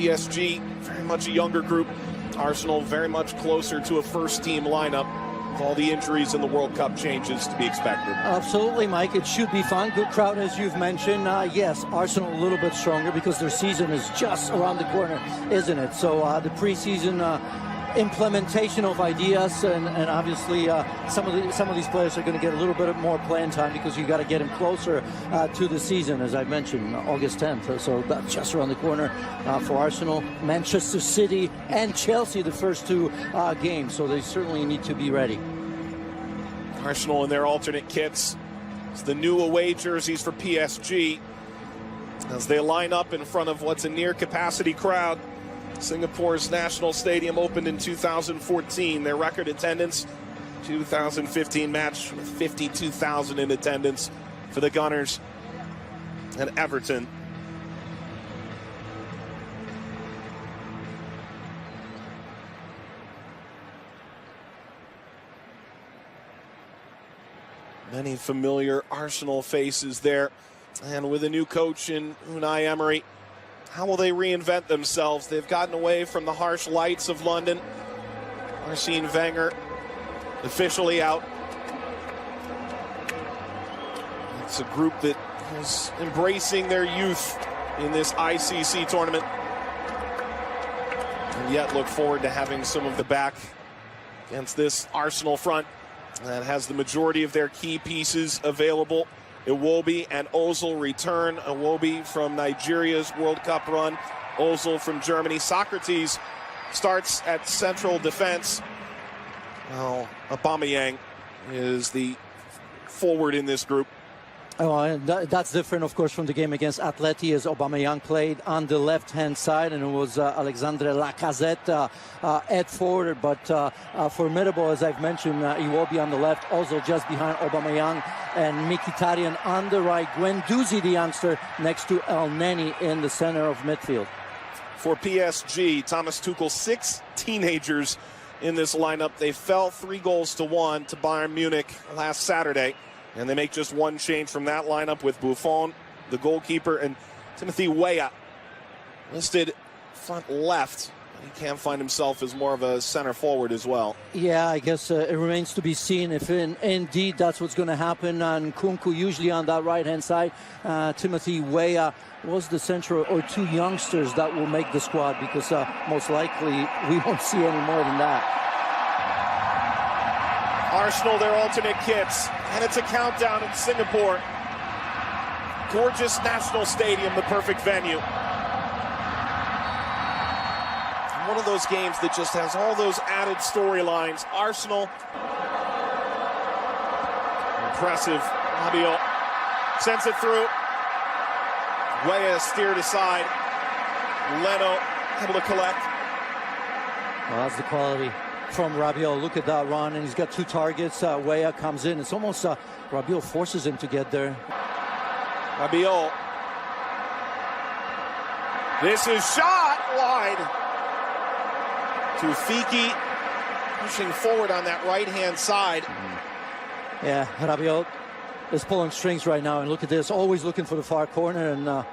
PSG, very much a younger group. Arsenal very much closer to a first-team lineup. With all the injuries and the World Cup changes to be expected. Absolutely, Mike. It should be fun. Good crowd, as you've mentioned. Yes, Arsenal a little bit stronger because their season is just around the corner, isn't it? So the preseason implementation of ideas, and obviously some of these players are going to get a little bit more playing time because you got to get them closer to the season, as I mentioned, August 10th. So that's just around the corner for Arsenal, Manchester City, and Chelsea, the first two games. So they certainly need to be ready. Arsenal in their alternate kits. It's the new away jerseys for PSG as they line up in front of what's a near-capacity crowd. Singapore's National Stadium opened in 2014. Their record attendance, 2015 match with 52,000 in attendance for the Gunners and Everton. Many familiar Arsenal faces there. And with a new coach in Unai Emery, how will they reinvent themselves? They've gotten away from the harsh lights of London. Arsene Wenger officially out. It's a group that is embracing their youth in this ICC tournament. And yet look forward to having some of the back against this Arsenal front that has the majority of their key pieces available. Iwobi and Ozil return. Iwobi from Nigeria's World Cup run. Ozil from Germany. Socrates starts at central defense. Well, Aubameyang is the forward in this group. Oh, and that's different, of course, from the game against Atleti, as Aubameyang played on the left-hand side, and it was Alexandre Lacazette at forward, but formidable, as I've mentioned, Iwobi on the left, Ozil just behind Aubameyang, and Mkhitaryan on the right, Guendouzi, the youngster, next to El Neni in the center of midfield. For PSG, Thomas Tuchel, 6 teenagers in this lineup. They fell 3-1 to Bayern Munich last Saturday. And they make just one change from that lineup with Buffon, the goalkeeper, and Timothy Weah listed front left. He can find himself as more of a center forward as well. Yeah, I guess it remains to be seen if indeed that's what's going to happen. And Nkunku usually on that right-hand side. Timothy Weah was the central or two youngsters that will make the squad, because most likely we won't see any more than that. Arsenal, their alternate kits, and it's a countdown in Singapore. Gorgeous National Stadium, the perfect venue. One of those games that just has all those added storylines. Arsenal, impressive. Rabiot sends it through. Weah steered aside. Leno able to collect. Well, that's the quality from Rabiot. Look at that run, and he's got 2 targets. Weah comes in. It's almost Rabiot forces him to get there. Rabiot. This is shot wide. Tufiki pushing forward on that right-hand side. Yeah, Rabiot is pulling strings right now, and look at this. Always looking for the far corner, and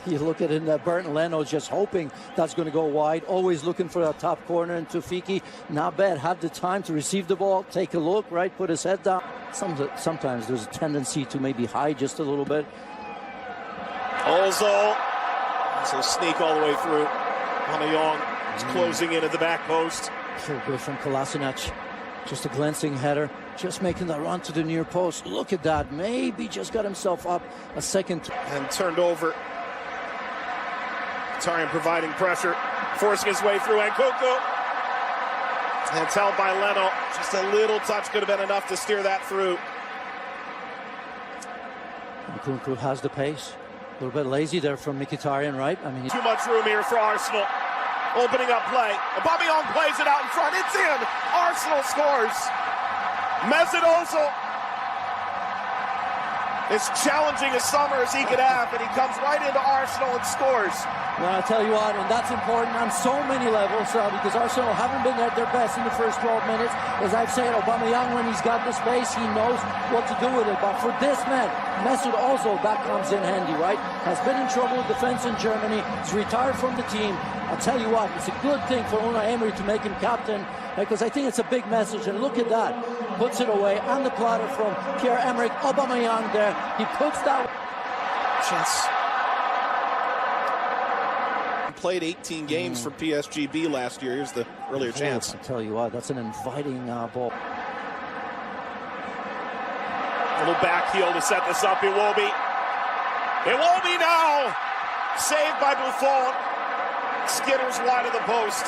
you look at it, Burton Leno just hoping that's going to go wide. Always looking for that top corner, and Tufiki, not bad. Had the time to receive the ball, take a look, right, put his head down. Sometimes there's a tendency to maybe hide just a little bit. Ozil, so sneak all the way through. Aubameyang is closing in at the back post. So good from Kolasinac. Just a glancing header, just making that run to the near post. Look at that, maybe just got himself up a second. And turned over. Mkhitaryan providing pressure, forcing his way through, and Nkunku. And it's held by Leno. Just a little touch could have been enough to steer that through. Nkunku has the pace. A little bit lazy there from Mkhitaryan, right? I mean, too much room here for Arsenal. Opening up play. Aubameyang plays it out in front. It's in. Arsenal scores. Mesut Ozil. as challenging a summer as he could have, and he comes right into Arsenal and scores. Well, I'll tell you what, and that's important on so many levels because Arsenal haven't been at their best in the first 12 minutes. As I've said, Aubameyang, when he's got the space, he knows what to do with it. But for this man, Mesut Ozil, that comes in handy, right? Has been in trouble with defense in Germany. He's retired from the team. I'll tell you what, it's a good thing for Unai Emery to make him captain because I think it's a big message. And look at that. Puts it away on the platter from Pierre-Emerick Aubameyang there. He puts that... Chance. Played 18 games for PSG last year. Here's the earlier chance. I tell you what, that's an inviting ball. Little back heel to set this up. It will be. It will be now. Saved by Buffon. Skitters wide of the post.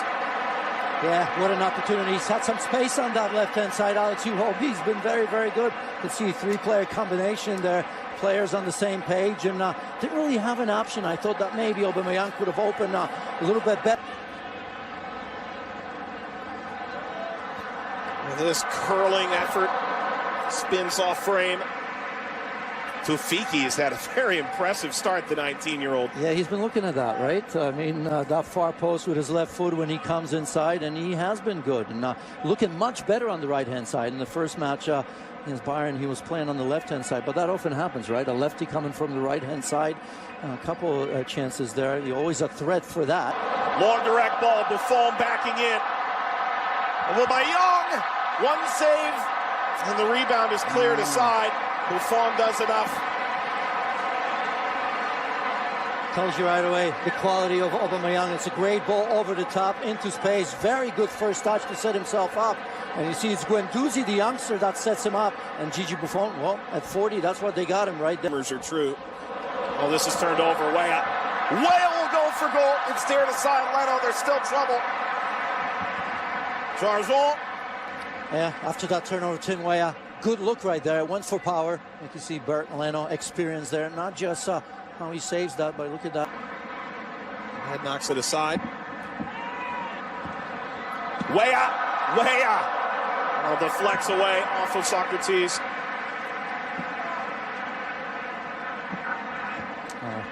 Yeah, what an opportunity. He's had some space on that left-hand side. Alex, he's been very, very good. You can see a three-player combination there. Players on the same page, and didn't really have an option. I thought that maybe Aubameyang could have opened a little bit better. This curling effort spins off frame. Tufiki has had a very impressive start, the 19-year-old. Yeah, he's been looking at that, right? I mean, that far post with his left foot when he comes inside, and he has been good. And looking much better on the right-hand side. In the first match against Bayern, he was playing on the left-hand side. But that often happens, right? A lefty coming from the right-hand side. A couple chances there. You're always a threat for that. Long direct ball, Buffon backing in. Aubameyang, one save, and the rebound is cleared aside. Buffon does enough. Tells you right away the quality of Aubameyang. It's a great ball over the top into space. Very good first touch to set himself up. And you see it's Guendouzi, the youngster, that sets him up. And Gigi Buffon, well, at 40, that's what they got him right there. Numbers are true. Oh, this is turned over. Weah. Weah will go for goal. It's steered aside. Leno, there's still trouble. Jarjon. Yeah, after that turnover, Tim Weah. Good look right there. Went for power. You can see Bert Leno experience there. Not just how he saves that, but look at that. Head knocks it aside. Weah. Oh, deflects away off of Socrates.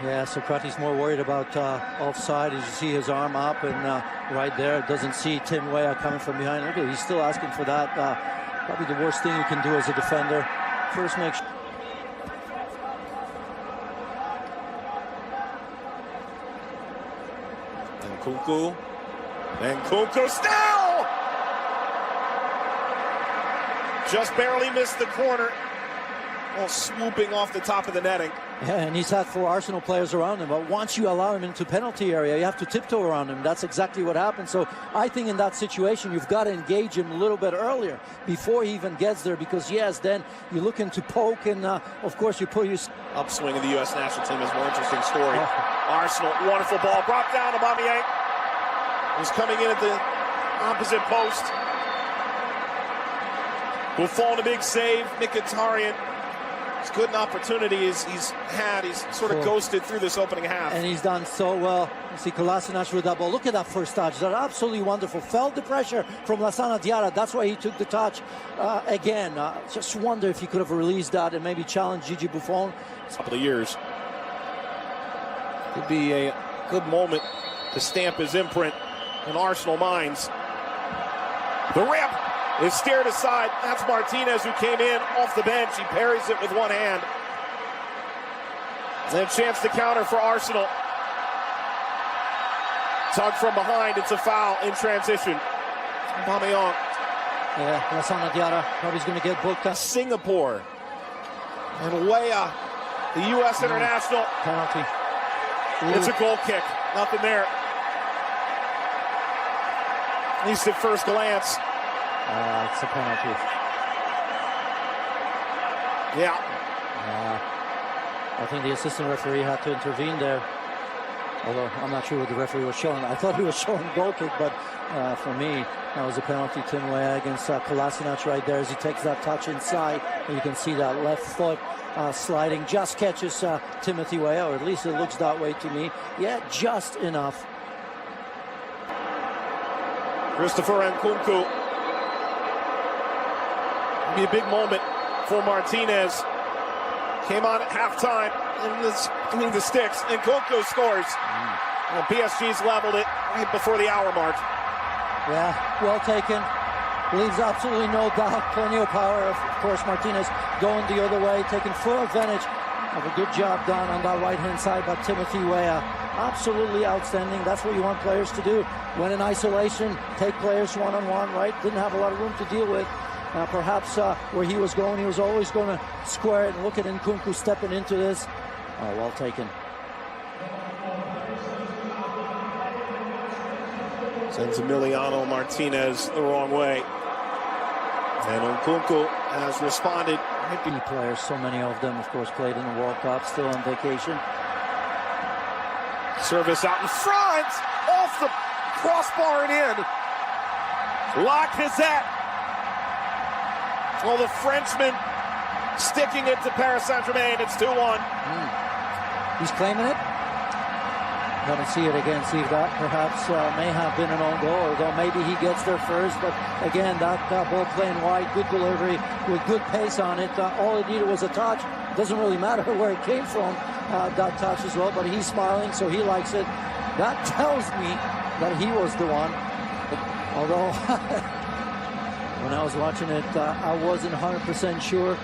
Yeah, Socrates more worried about offside. As you see his arm up and right there, doesn't see Tim Weah coming from behind. Look at, he's still asking for that. Probably the worst thing you can do as a defender. First make sure. And Nkunku still! Just barely missed the corner. Well, swooping off the top of the netting. Yeah, and he's had 4 Arsenal players around him, but once you allow him into penalty area, you have to tiptoe around him. That's exactly what happened. So I think in that situation, you've got to engage him a little bit earlier before he even gets there, because yes, then you're looking to poke, and of course you put your upswing of the U.S. national team is a more interesting story. Arsenal, wonderful ball, brought down. Aubameyang was coming in at the opposite post. Buffon, a big save. Mkhitaryan. As good an opportunity as he's had. He's sort of ghosted through this opening half. And he's done so well. You see Kolasinac with that ball. Look at that first touch. That's absolutely wonderful. Felt the pressure from Lassana Diarra. That's why he took the touch again. Just wonder if he could have released that and maybe challenged Gigi Buffon. A couple of years. Could be a good moment to stamp his imprint in Arsenal minds. The rip is steered aside. That's Martinez, who came in off the bench. He parries it with one hand. And a chance to counter for Arsenal. Tug from behind. It's a foul in transition. Aubameyang. Yeah, Lassana Diarra probably going to get booked. Singapore. And Weah, the U.S. international. Penalty. It's a goal kick. Nothing there. At least at first glance. It's a penalty. Yeah. I think the assistant referee had to intervene there. Although I'm not sure what the referee was showing. I thought he was showing goal kick, but for me, that was a penalty. Tim Weah against Kolasinac right there as he takes that touch inside. And you can see that left foot sliding. Just catches Timothy Weah, or at least it looks that way to me. Yeah, just enough. Christopher Nkunku. Be a big moment for Martinez. came on at halftime in the sticks, and Nkunku scores. Well, PSG's leveled it right before the hour mark. Yeah, well taken. Leaves absolutely no doubt. Plenty of power. Of course, Martinez going the other way, taking full advantage of a good job done on that right-hand side by Timothy Weah. Absolutely outstanding. That's what you want players to do. When in isolation, take players one-on-one, right? Didn't have a lot of room to deal with. Perhaps where he was going, he was always going to square it. And look at Nkunku stepping into this. Oh, well taken. Sends Emiliano Martinez the wrong way. And Nkunku has responded. Key players, so many of them, of course, played in the World Cup, still on vacation. Service out in front, off the crossbar and in. Lacazette. Well, the Frenchman sticking it to Paris Saint-Germain. It's 2-1. He's claiming it. Gonna see it again, see if that perhaps may have been an own goal, although maybe he gets there first. But again, that ball playing wide, good delivery with good pace on it. All it needed was a touch. Doesn't really matter where it came from, that touch as well, but he's smiling, so he likes it. That tells me that he was the one. Although, when I was watching it, I wasn't 100% sure.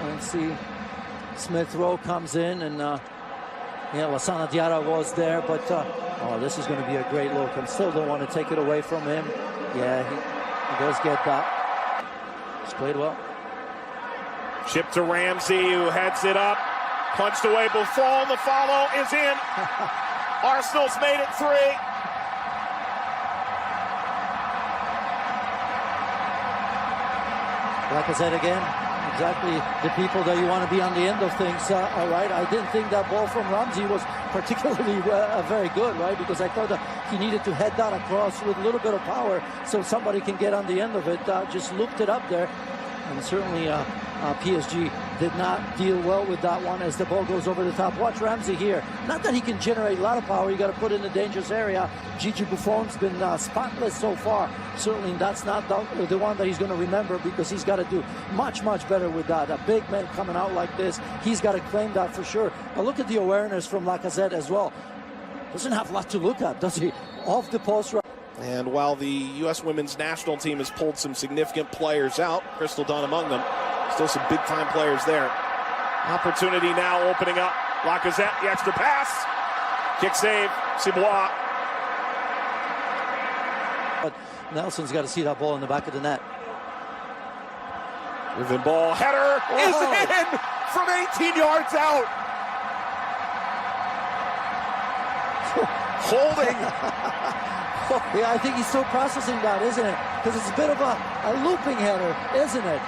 Let's see, Smith Rowe comes in, and yeah, Lassana Diarra was there, but oh, this is going to be a great look. I still don't want to take it away from him. Yeah, he does get that. He's played well. Chip to Ramsey, who heads it up. Punched away Buffon. The follow is in. Arsenal's made it 3. Like I said again, exactly the people that you want to be on the end of things. All right, I didn't think that ball from Ramsey was particularly very good, right? Because I thought that he needed to head that across with a little bit of power so somebody can get on the end of it. Just looped it up there, and certainly PSG did not deal well with that one as the ball goes over the top. Watch Ramsey here. Not that he can generate a lot of power. You got to put it in the dangerous area. Gigi Buffon's been spotless so far. Certainly that's not the one that he's going to remember, because he's got to do much, much better with that. A big man coming out like this, he's got to claim that for sure. But look at the awareness from Lacazette as well. Doesn't have a lot to look at, does he? Off the post. And while the U.S. women's national team has pulled some significant players out, Crystal Dunn among them, still some big-time players there. Opportunity now opening up. Lacazette, the extra pass. Kick save, Cibois. But Nelson's got to see that ball in the back of the net. Riven ball, header is in from 18 yards out. Holding. Yeah, I think he's still processing that, isn't it? Because it's a bit of a looping header, isn't it?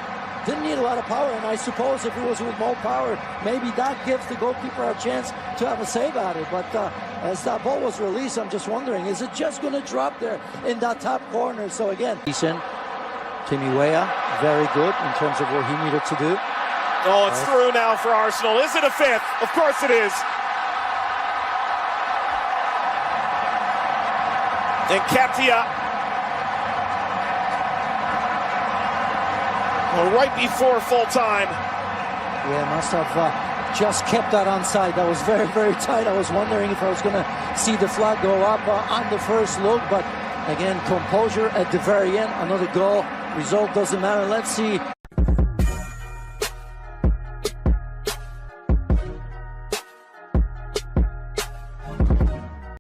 Didn't need a lot of power, and I suppose if it was with more power, maybe that gives the goalkeeper a chance to have a save at it. But as that ball was released, I'm just wondering, is it just going to drop there in that top corner? So again, Timmy Weah, very good in terms of what he needed to do. Oh, it's through now for Arsenal. Is it a 5th? Of course it is. And Katia. Well, right before full time. Yeah, must have just kept that onside. That was very, very tight. I was wondering if I was going to see the flag go up on the first look. But again, composure at the very end. Another goal. Result doesn't matter. Let's see.